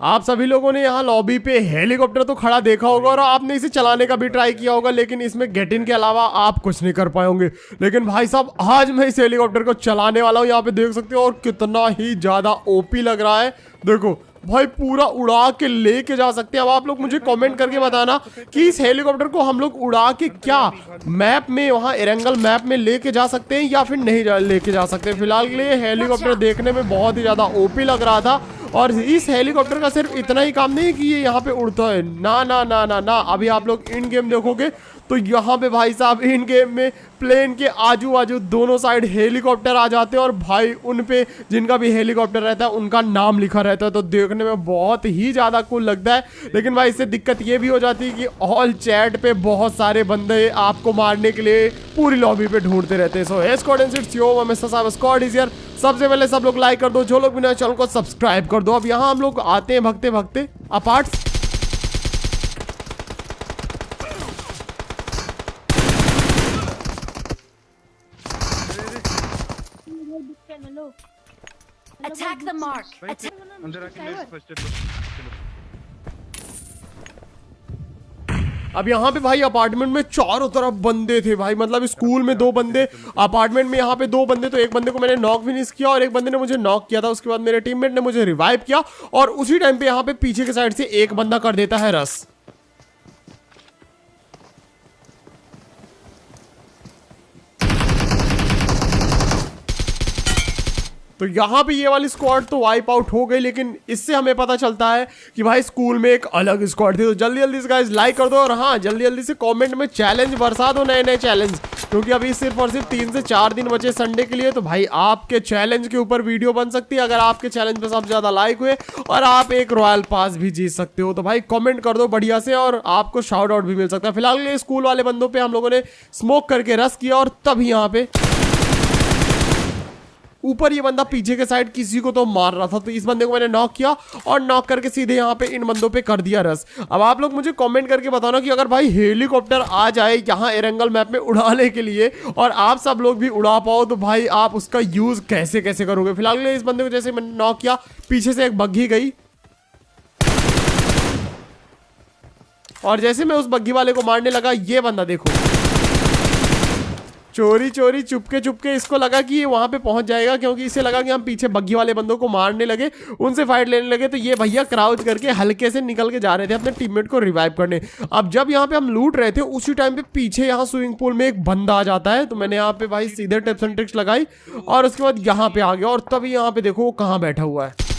आप सभी लोगों ने यहाँ लॉबी पे हेलीकॉप्टर तो खड़ा देखा होगा और आपने इसे चलाने का भी ट्राई किया होगा, लेकिन इसमें गेट इन के अलावा आप कुछ नहीं कर पाए होंगे। लेकिन भाई साहब आज मैं इस हेलीकॉप्टर को चलाने वाला हूँ। यहाँ पे देख सकते हो और कितना ही ज्यादा ओपी लग रहा है। देखो भाई पूरा उड़ा के लेके जा सकते हैं। अब आप लोग मुझे कमेंट करके बताना कि इस हेलीकॉप्टर को हम लोग उड़ा के क्या मैप में वहाँ एरेंगल मैप में लेके जा सकते हैं या फिर नहीं लेके जा सकते। फिलहाल के लिए हेलीकॉप्टर देखने में बहुत ही ज्यादा ओपी लग रहा था। और इस हेलीकॉप्टर का सिर्फ इतना ही काम नहीं है कि ये यहाँ पे उड़ता है, ना ना ना ना ना। अभी आप लोग इन गेम देखोगे तो यहाँ पे भाई साहब इन गेम में प्लेन के आजू बाजू दोनों साइड हेलीकॉप्टर आ जाते हैं और भाई उन पे जिनका भी हेलीकॉप्टर रहता है उनका नाम लिखा रहता है। तो देखने में बहुत ही ज़्यादा कूल लगता है। लेकिन भाई इससे दिक्कत ये भी हो जाती है कि ऑल चैट पे बहुत सारे बंदे आपको मारने के लिए पूरी लॉबी पे ढूंढते रहते हैं। So squad and it's yo mister Sahab squad is here. सबसे पहले सब लोग लाइक कर दो, जो लोग भी नए चैनल को सब्सक्राइब कर दो। अब यहाँ हम लोग आते हैं भगते भगते अपार्ट्स। Attack the mark. अंदर आके ले फर्स्ट एड लो। अब यहाँ पे भाई अपार्टमेंट में चारों तरफ बंदे थे भाई, मतलब स्कूल में 2 बंदे, अपार्टमेंट में यहाँ पे 2 बंदे। तो एक बंदे को मैंने नॉक फिनिश किया और एक बंदे ने मुझे नॉक किया था। उसके बाद मेरे टीममेट ने मुझे रिवाइव किया और उसी टाइम पे यहाँ पे पीछे के साइड से एक बंदा कर देता है रस। तो यहाँ पे ये वाली स्क्वाड तो वाइप आउट हो गई। लेकिन इससे हमें पता चलता है कि भाई स्कूल में एक अलग स्क्वाड थी। तो जल्दी जल्दी से गाइस लाइक कर दो और हाँ जल्दी जल्दी से कमेंट में चैलेंज बरसा दो, नए नए चैलेंज, क्योंकि अभी सिर्फ और सिर्फ 3 से 4 दिन बचे संडे के लिए। तो भाई आपके चैलेंज के ऊपर वीडियो बन सकती है अगर आपके चैलेंज पे सबसे ज्यादा लाइक हुए, और आप एक रॉयल पास भी जीत सकते हो। तो भाई कमेंट कर दो बढ़िया से और आपको शाउट आउट भी मिल सकता है। फिलहाल ये स्कूल वाले बंदों पे हम लोगों ने स्मोक करके रस किया और तभी यहाँ पे ऊपर ये बंदा पीछे के साइड किसी को तो मार रहा था। तो इस बंदे को मैंने नॉक किया और नॉक करके सीधे यहाँ पे इन बंदों पे कर दिया रस। अब आप लोग मुझे कमेंट करके बताना कि अगर भाई हेलीकॉप्टर आ जाए यहाँ एरेंगल मैप में उड़ाने के लिए और आप सब लोग भी उड़ा पाओ तो भाई आप उसका यूज कैसे कैसे करोगे। फिलहाल इस बंदे को जैसे मैंने नॉक किया पीछे से एक बग्घी गई और जैसे मैं उस बग्घी वाले को मारने लगा ये बंदा देखो चोरी चोरी चुपके इसको लगा कि ये वहां पे पहुंच जाएगा, क्योंकि इसे लगा कि हम पीछे बग्घी वाले बंदों को मारने लगे, उनसे फाइट लेने लगे। तो ये भैया क्राउच करके हल्के से निकल के जा रहे थे अपने टीममेट को रिवाइव करने। अब जब यहाँ पे हम लूट रहे थे उसी टाइम पे पीछे यहाँ स्विमिंग पूल में एक बंदा आ जाता है। तो मैंने यहाँ पे भाई सीधे टिप्स एंड ट्रिक्स लगाई और उसके बाद यहाँ पे आ गया और तभी यहाँ पे देखो वो कहाँ बैठा हुआ है।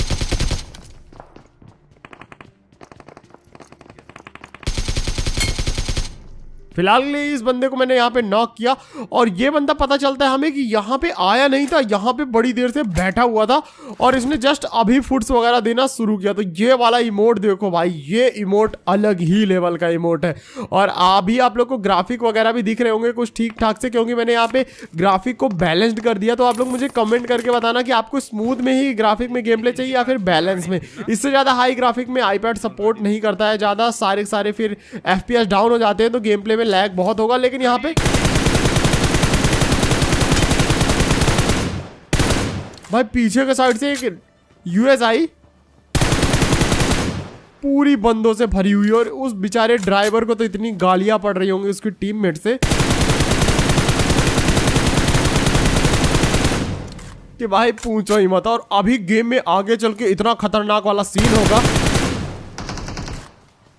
फिलहाल इस बंदे को मैंने यहाँ पे नॉक किया और ये बंदा पता चलता है हमें कि यहाँ पे आया नहीं था, यहाँ पे बड़ी देर से बैठा हुआ था और इसने जस्ट अभी फुट्स वगैरह देना शुरू किया। तो ये वाला इमोट देखो भाई, ये इमोट अलग ही लेवल का इमोट है। और अभी आप लोग को ग्राफिक वगैरह भी दिख रहे होंगे कुछ ठीक ठाक से, क्योंकि मैंने यहाँ पे ग्राफिक को बैलेंस्ड कर दिया। तो आप लोग मुझे कमेंट करके बताना कि आपको स्मूथ में ही ग्राफिक में गेम प्ले चाहिए या फिर बैलेंस में। इससे ज़्यादा हाई ग्राफिक में आईपैड सपोर्ट नहीं करता है, ज़्यादा सारे फिर FPS डाउन हो जाते हैं तो गेम प्ले लैग बहुत होगा। लेकिन यहाँ पे भाई पीछे के साइड से एक USI पूरी बंदों से भरी हुई और उस बेचारे ड्राइवर को तो इतनी गालियां पड़ रही होंगी उसकी टीममेट से कि भाई पूछो ही मत। और अभी गेम में आगे चल के इतना खतरनाक वाला सीन होगा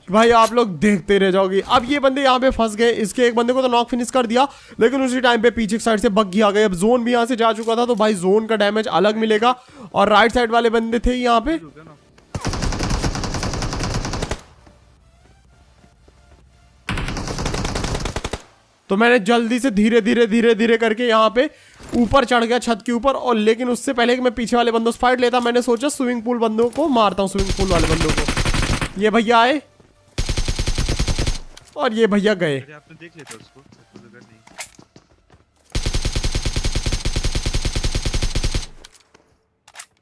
भाई आप लोग देखते रह जाओगे। अब ये बंदे यहाँ पे फंस गए, इसके एक बंदे को तो नॉक फिनिश कर दिया लेकिन उसी टाइम पे पीछे की साइड से बग्घी आ गई। अब जोन भी यहाँ से जा चुका था तो भाई जोन का डैमेज अलग मिलेगा। और राइट साइड वाले बंदे थे यहाँ पे तो मैंने जल्दी से धीरे धीरे करके यहाँ पे ऊपर चढ़ गया छत के ऊपर। और लेकिन उससे पहले कि मैं पीछे वाले बंदों से फाइट लेता मैंने सोचा स्विमिंग पूल बंदों को मारता हूँ, स्विमिंग पूल वाले बंदों को। ये भैया आए और ये भैया गए। आपने देख लिया था उसको, नहीं।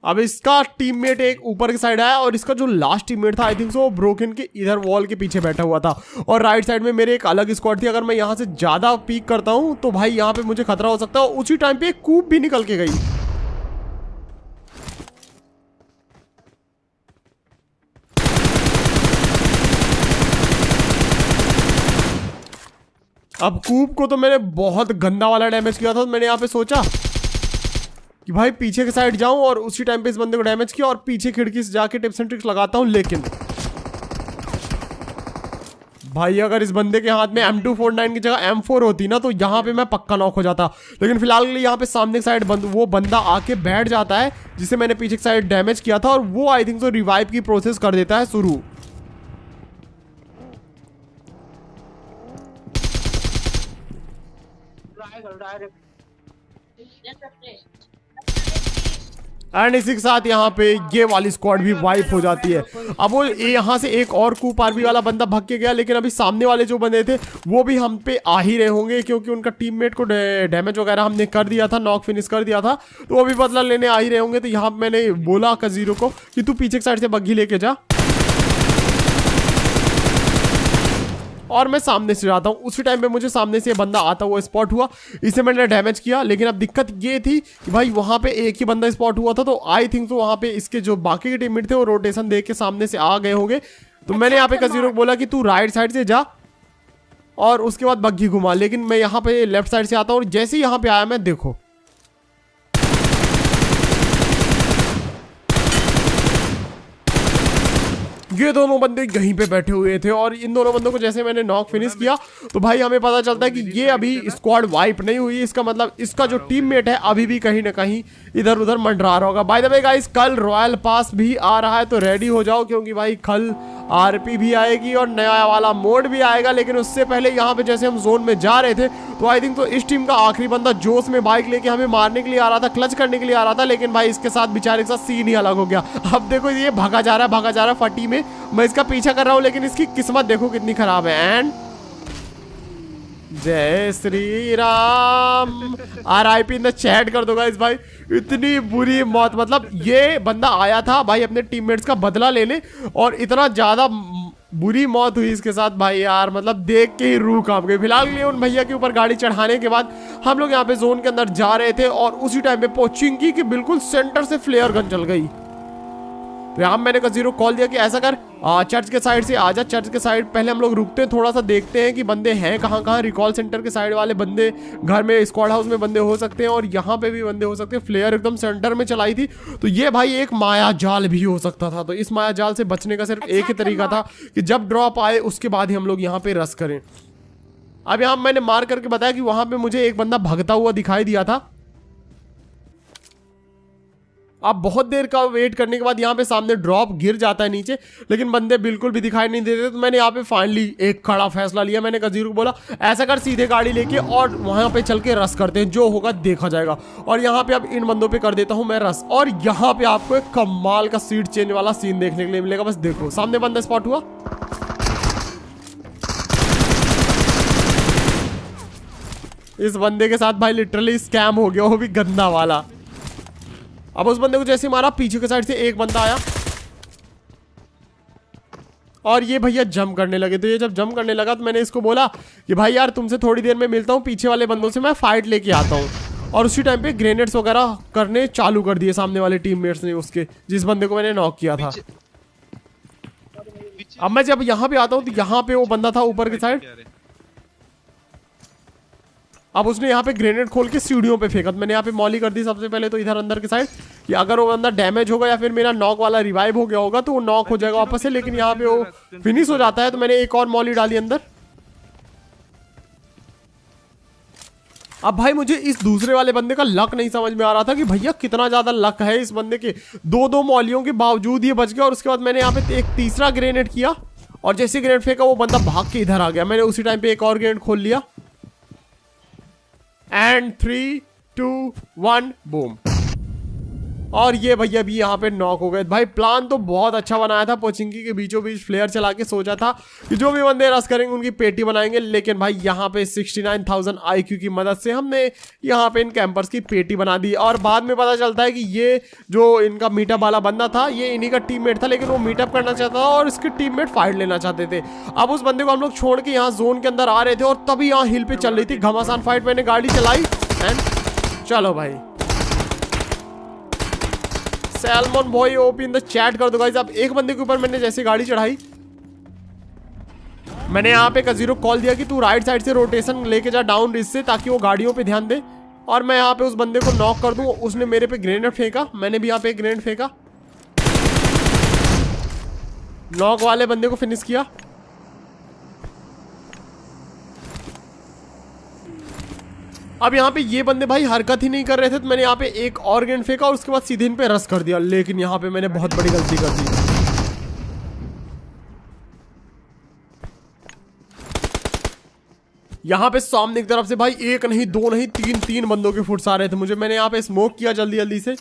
अब इसका टीममेट एक ऊपर की साइड आया और इसका जो लास्ट टीममेट था आई थिंक सो ब्रोकन के इधर वॉल के पीछे बैठा हुआ था। और राइट साइड में मेरे एक अलग स्क्वाड थी। अगर मैं यहाँ से ज्यादा पीक करता हूँ तो भाई यहाँ पे मुझे खतरा हो सकता है। उसी टाइम पे एक कूप भी निकल के गई। अब कूप को तो मैंने बहुत गंदा वाला डैमेज किया था, तो मैंने यहाँ पे सोचा कि भाई पीछे के साइड जाऊं और उसी टाइम पे इस बंदे को डैमेज किया और पीछे खिड़की से जाके टिप्स एंड ट्रिक्स लगाता हूं। लेकिन भाई अगर इस बंदे के हाथ में M249 की जगह M4 होती ना, तो यहाँ पे मैं पक्का नॉक हो जाता। लेकिन फिलहाल के लिए यहाँ पे सामने की साइड वो बंदा आके बैठ जाता है जिसे मैंने पीछे की साइड डैमेज किया था, और वो आई थिंक तो रिवाइव की प्रोसेस कर देता है शुरू। एंड इसी के साथ यहाँ पे ये वाली स्क्वाड भी वाइप हो जाती है। अब वो यहाँ से एक और कूप आर्मी वाला बंदा भाग के गया, लेकिन अभी सामने वाले जो बंदे थे वो भी हम पे आ ही रहे होंगे, क्योंकि उनका टीममेट को डैमेज वगैरह हमने कर दिया था, नॉक फिनिश कर दिया था, तो वो भी बदला लेने आ ही रहे होंगे। तो यहाँ पे मैंने बोला कजीरो को कि तू पीछे की साइड से बग्घी लेके जा और मैं सामने से जाता हूँ। उसी टाइम पे मुझे सामने से बंदा आता हुआ स्पॉट हुआ, इसे मैंने डैमेज किया। लेकिन अब दिक्कत ये थी कि भाई वहाँ पे एक ही बंदा स्पॉट हुआ था, तो आई थिंक तो वहाँ पे इसके जो बाकी के टीममेट थे वो रोटेशन देख के सामने से आ गए होंगे। तो मैंने यहाँ पे कजीरो को बोला कि तू राइट साइड से जा और उसके बाद बग्घी घुमा। लेकिन मैं यहाँ पे लेफ्ट साइड से आता हूँ और जैसे ही यहाँ पे आया मैं, देखो ये दोनों बंदे यहीं पे बैठे हुए थे, और इन दोनों बंदों को जैसे मैंने नॉक फिनिश किया तो भाई हमें पता चलता है कि ये अभी स्क्वाड वाइप नहीं हुई। इसका मतलब इसका जो टीममेट है अभी भी कहीं ना कहीं इधर उधर मंडरा रहा होगा। बाय द वे गाइस, कल रॉयल पास भी आ रहा है, तो रेडी हो जाओ, क्योंकि भाई कल आरपी भी आएगी और नया वाला मोड भी आएगा। लेकिन उससे पहले यहाँ पे जैसे हम जोन में जा रहे थे, तो आई थिंक तो इस टीम का आखिरी बंदा जोश में बाइक लेके हमें मारने के लिए आ रहा था, क्लच करने के लिए आ रहा था। लेकिन भाई इसके साथ बेचारे के साथ सीन ही अलग हो गया। अब देखो ये भागा जा रहा है फटी में, मैं इसका पीछा कर रहा हूँ, लेकिन इसकी किस्मत देखो कितनी खराब है। एंड जय Shri Ram, RIP in the chat कर दो गाइस। भाई इतनी बुरी मौत, मतलब ये बंदा आया था भाई अपने टीममेट्स का बदला लेने, और इतना ज्यादा बुरी मौत हुई इसके साथ भाई यार, मतलब देख के ही रूह कांप गई। फिलहाल ये उन भैया के ऊपर गाड़ी चढ़ाने के बाद हम लोग यहाँ पे जोन के अंदर जा रहे थे, और उसी टाइम पे पोचिंकी के बिल्कुल सेंटर से फ्लेयर गन चल गई। तो यहाँ मैंने कजीरो कॉल दिया कि ऐसा कर, चर्च के साइड से आ जा। चर्च के साइड पहले हम लोग रुकते हैं, थोड़ा सा देखते हैं कि बंदे हैं कहाँ कहाँ। रिकॉल सेंटर के साइड वाले बंदे, घर में स्क्वाड हाउस में बंदे हो सकते हैं, और यहाँ पे भी बंदे हो सकते हैं। फ्लेयर एकदम सेंटर में चलाई थी, तो ये भाई एक माया जाल भी हो सकता था। तो इस माया जाल से बचने का सिर्फ एक ही तरीका था कि जब ड्रॉप आए उसके बाद ही हम लोग यहाँ पे रश करें। अब यहाँ मैंने मार करके बताया कि वहां पे मुझे एक बंदा भागता हुआ दिखाई दिया था। अब बहुत देर का वेट करने के बाद यहाँ पे सामने ड्रॉप गिर जाता है नीचे, लेकिन बंदे बिल्कुल भी दिखाई नहीं देते। तो मैंने यहाँ पे फाइनली एक कड़ा फैसला लिया। मैंने कजीर को बोला ऐसा कर, सीधे गाड़ी लेके और वहाँ पे चल के रस करते हैं, जो होगा देखा जाएगा। और यहाँ पे अब इन बंदों पे कर देता हूँ मैं रस, और यहाँ पे आपको एक कमाल का सीट चेंज वाला सीन देखने के लिए मिलेगा। बस देखो, सामने बंदा स्पॉट हुआ, इस बंदे के साथ भाई लिटरली स्कैम हो गया, वो भी गंदा वाला। अब उस बंदे को जैसे मारा, पीछे के साइड से एक बंदा आया और ये भैया जंप करने लगे। तो ये जब जंप करने लगा तो मैंने इसको बोला कि भाई यार तुमसे थोड़ी देर में मिलता हूँ, पीछे वाले बंदों से मैं फाइट लेके आता हूँ। और उसी टाइम पे ग्रेनेड्स वगैरह करने चालू कर दिए सामने वाले टीममेट्स ने, उसके जिस बंदे को मैंने नॉक किया था। अब मैं जब यहाँ पे आता हूँ तो यहाँ पे वो बंदा था ऊपर की साइड। अब उसने यहाँ पे ग्रेनेड खोल के सीढ़ियों पे फेंका। मैंने यहाँ पे मॉली कर दी सबसे पहले तो इधर अंदर के साइड, कि अगर वो बंदा डैमेज होगा या फिर मेरा नॉक वाला रिवाइव हो गया होगा तो वो नॉक हो जाएगा वापस से। लेकिन यहाँ पे वो फिनिश हो जाता है, तो मैंने एक और मॉली डाली अंदर। अब भाई मुझे इस दूसरे वाले बंदे का लक नहीं समझ में आ रहा था कि भैया कितना ज्यादा लक है इस बंदे के। दो मॉलियों के बावजूद ये बच गया। और उसके बाद मैंने यहाँ पे एक तीसरा ग्रेनेड किया, और जैसे ग्रेनेड फेंका वो बंदा भाग के इधर आ गया। मैंने उसी टाइम पे एक और ग्रेनेड खोल लिया, एंड 3, 2, 1 बूम। और ये भैया भी यहाँ पे नॉक हो गए। भाई प्लान तो बहुत अच्छा बनाया था, पोचिंकी के बीचों बीच फ्लेयर चला के सोचा था कि जो भी बंदे रस करेंगे उनकी पेटी बनाएंगे। लेकिन भाई यहाँ पे 69,000 IQ की मदद से हमने यहाँ पे इन कैंपर्स की पेटी बना दी। और बाद में पता चलता है कि ये जो इनका मीटअप वाला बंदा था ये इन्हीं का टीममेट था, लेकिन वो मीटअप करना चाहता था और इसके टीममेट फाइट लेना चाहते थे। अब उस बंदे को हम लोग छोड़ के यहाँ जोन के अंदर आ रहे थे, और तभी यहाँ हिल पे चल रही थी घमासान फाइट। मैंने गाड़ी चलाई एंड चलो भाई, salmon boy OP in the chat कर दो गाइस। अब एक बंदे के ऊपर मैंने जैसे गाड़ी चढ़ाई, मैंने यहाँ पे कजीरो कॉल दिया कि तू राइट साइड से रोटेशन लेके जा डाउन रिज से, ताकि वो गाड़ियों पे ध्यान दे। और मैं यहाँ पे उस बंदे को नॉक कर दूं। उसने मेरे पे ग्रेनेड फेंका, मैंने भी यहाँ पे ग्रेनेड फेंका, नॉक वाले बंदे को फिनिश किया। अब यहाँ पे ये बंदे भाई हरकत ही नहीं कर रहे थे, तो मैंने यहाँ पे एक और ग्रेनेड फेंका और उसके बाद सीधे इन पे रश कर दिया। लेकिन यहाँ पे मैंने बहुत बड़ी गलती कर दी। यहाँ पे सामने की तरफ से भाई एक नहीं दो नहीं तीन बंदों के फुट्स आ रहे थे मुझे। मैंने यहाँ पे स्मोक किया जल्दी जल्दी से,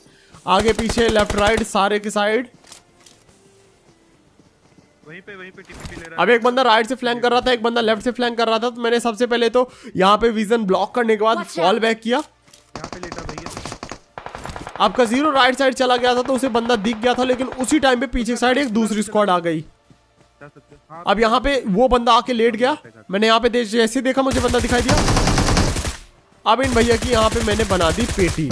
आगे पीछे लेफ्ट राइट सारे के साइड। वहीं पे टीपीपी ले रहा है। अब एक बंदा राइट से फ्लैंक कर रहा था, एक बंदा लेफ्ट से फ्लैंक कर रहा था। तो मैंने सबसे पहले तो यहाँ पे विजन ब्लॉक करने के बाद फॉल बैक किया। यहाँ पे लेटा भैया। अब कजीरो राइट साइड चला गया था तो उसे बंदा दिख गया था, लेकिन उसी टाइम पे पीछे साइड एक दूसरी स्क्वाड आ गई। जा सकते हो। हाँ, अब यहाँ पे वो बंदा आके लेट गया। मैंने यहाँ पे जैसे देखा मुझे बंदा दिखाई दिया। अब इन भैया की यहाँ पे मैंने बना दी पेटी,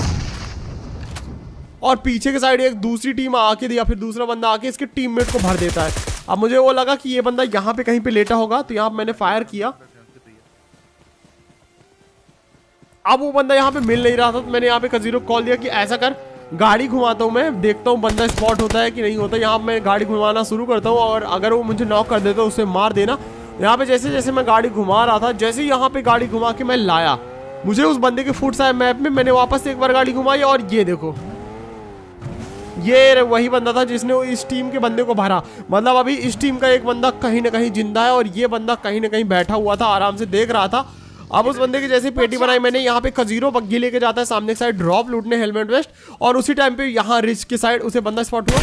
और पीछे के साइड एक दूसरी टीम आके या फिर दूसरा बंदा आके इसके टीममेट को भर देता है। अब मुझे वो लगा कि ये बंदा यहाँ पे कहीं पे लेटा होगा, तो यहाँ पे मैंने फायर किया। अब वो बंदा यहाँ पे मिल नहीं रहा था, तो मैंने यहाँ पे कजीरो कॉल दिया कि ऐसा कर, गाड़ी घुमाता हूँ मैं, देखता हूँ बंदा स्पॉट होता है कि नहीं होता। यहाँ मैं गाड़ी घुमाना शुरू करता हूँ, और अगर वो मुझे नॉक कर देता है उसे मार देना। यहाँ पे जैसे जैसे मैं गाड़ी घुमा रहा था, जैसे ही यहाँ पे गाड़ी घुमा के मैं लाया, मुझे उस बंदे के फुट्स आए मैप में। मैंने वापस से एक बार गाड़ी घुमाई, और ये देखो, ये वही बंदा था जिसने इस टीम के बंदे को भरा। मतलब अभी इस टीम का एक बंदा कहीं ना कहीं जिंदा है, और ये बंदा कहीं ना कहीं बैठा हुआ था, आराम से देख रहा था। अब उस बंदे की जैसे पेटी बनाई मैंने, यहाँ पे कजीरो बग्गी लेके जाता है सामने की साइड ड्रॉप लूटने हेलमेट वेस्ट, और उसी टाइम पे यहाँ रिच के साइड उसे बंदा स्पॉट हुआ,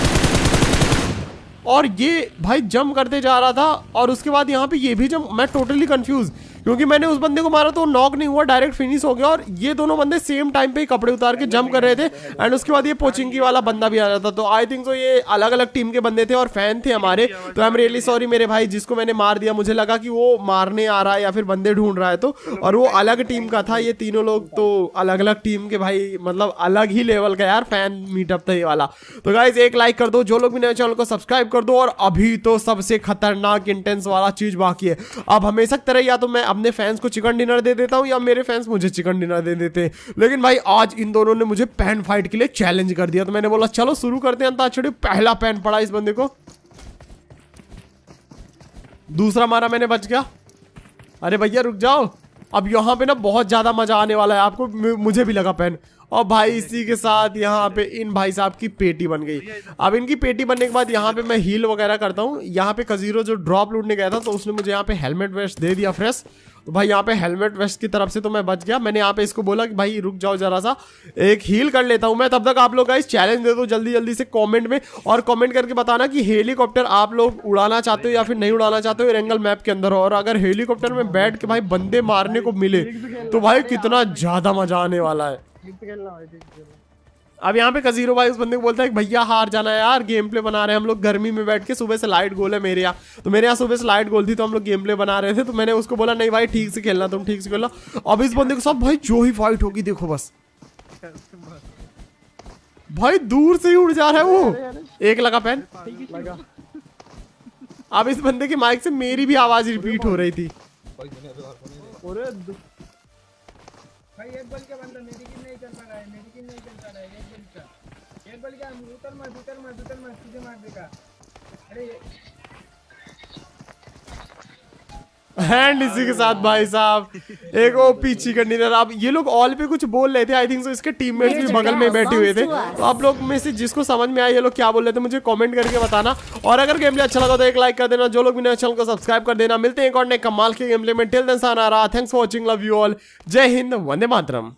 और ये भाई जंप करते जा रहा था। और उसके बाद यहाँ पे ये भी जंप, मैं टोटली कंफ्यूज, क्योंकि मैंने उस बंदे को मारा तो नॉक नहीं हुआ, डायरेक्ट फिनिश हो गया। और ये दोनों बंदे सेम टाइम पे कपड़े उतार के जंप कर रहे थे, एंड उसके बाद ये पोचिंकी वाला बंदा भी आ रहा था। तो आई थिंक सो ये अलग अलग टीम के बंदे थे और फैन थे हमारे। तो आई एम रियली सॉरी मेरे भाई, जिसको मैंने मार दिया। मुझे लगा कि वो मारने आ रहा है या फिर बंदे ढूंढ रहा है, तो और वो अलग टीम का था। ये तीनों लोग तो अलग अलग टीम के भाई, मतलब अलग ही लेवल का यार फैन मीटअप था ये वाला। तो गाइज एक लाइक कर दो, जो लोग भी नए चैनल को सब्सक्राइब कर दो। और अभी तो सबसे खतरनाक इंटेंस वाला चीज बाकी है। अब हमेशा की तरह या तो मैं अपने फैंस को चिकन डिनर दे देता हूं, या मेरे फैंस मुझे चिकन डिनर दे देते हैं। लेकिन भाई आज इन दोनों ने मुझे पैन फाइट के लिए चैलेंज कर दिया, तो मैंने बोला चलो शुरू करते हैं अंताक्षरी। पहला पैन पड़ा इस बंदे को, दूसरा मारा मैंने, बच गया। अरे भैया रुक जाओ, अब यहाँ पे ना बहुत ज्यादा मजा आने वाला है आपको। मुझे भी लगा पैन, और भाई इसी के साथ यहाँ पे इन भाई साहब की पेटी बन गई। अब इनकी पेटी बनने के बाद यहाँ पे मैं हील वगैरह करता हूँ। यहाँ पे कजीरो जो ड्रॉप लूटने गया था, तो उसने मुझे यहाँ पे हेलमेट वेस्ट दे दिया फ्रेश। तो भाई यहाँ पे हेलमेट वेस्ट की तरफ से तो मैं बच गया। मैंने यहाँ पे इसको बोला कि भाई रुक जाओ जरा सा, एक हील कर लेता हूँ मैं। तब तक आप लोग गाइस चैलेंज दे दो जल्दी जल्दी से कमेंट में, और कमेंट करके बताना कि हेलीकॉप्टर आप लोग उड़ाना चाहते हो या फिर नहीं उड़ाना चाहते हो एरेंगल मैप के अंदर हो। और अगर हेलीकॉप्टर में बैठ के भाई बंदे मारने को मिले तो भाई कितना ज्यादा मजा आने वाला है। अब यहाँ पे कजीरो भाई उस बंदे को बोलता है कि भैया हार जाना है यार, गेम प्ले बना रहे हैं हम लोग गर्मी में बैठ के। सुबह से लाइट गोल है मेरे यहाँ, तो मेरे यहाँ सुबह से लाइट गोल थी, तो हम लोग गेम प्ले बना रहे थे। तो मैंने उसको बोला नहीं भाई ठीक से खेलना, तुम ठीक से खेलना। अब इस बंदे के साथ भाई जो ही फाइट होगी देखो बस, भाई दूर से ही उड़ जा रहा है वो। एक लगा पैन। अब इस बंदे की माइक से मेरी भी आवाज रिपीट हो रही थी। भाई एक बल का बंदा मेडिकिन नहीं कर पा रहा है, मेडिकिन नहीं कर पा रहा है। एक बल का उतर मत सीधे मार देगा। अरे एंड इसी के साथ भाई साहब एक ओपी चिकन डिनर। अब ये लोग ऑल पे कुछ बोल रहे थे, आई थिंक सो इसके टीममेट्स भी बगल में बैठे हुए थे। तो आप लोग में से जिसको समझ में आया ये लोग क्या बोल रहे थे मुझे कमेंट करके बताना। और अगर गेम प्ले अच्छा लगा तो एक लाइक कर देना, जो लोग भी नए चैनल को सब्सक्राइब कर देना। मिलते हैं एक और नए कमाल के गेम प्ले में। टिल देन सारा, thanks for watching, love you all, जय हिंद, वंदे मातरम।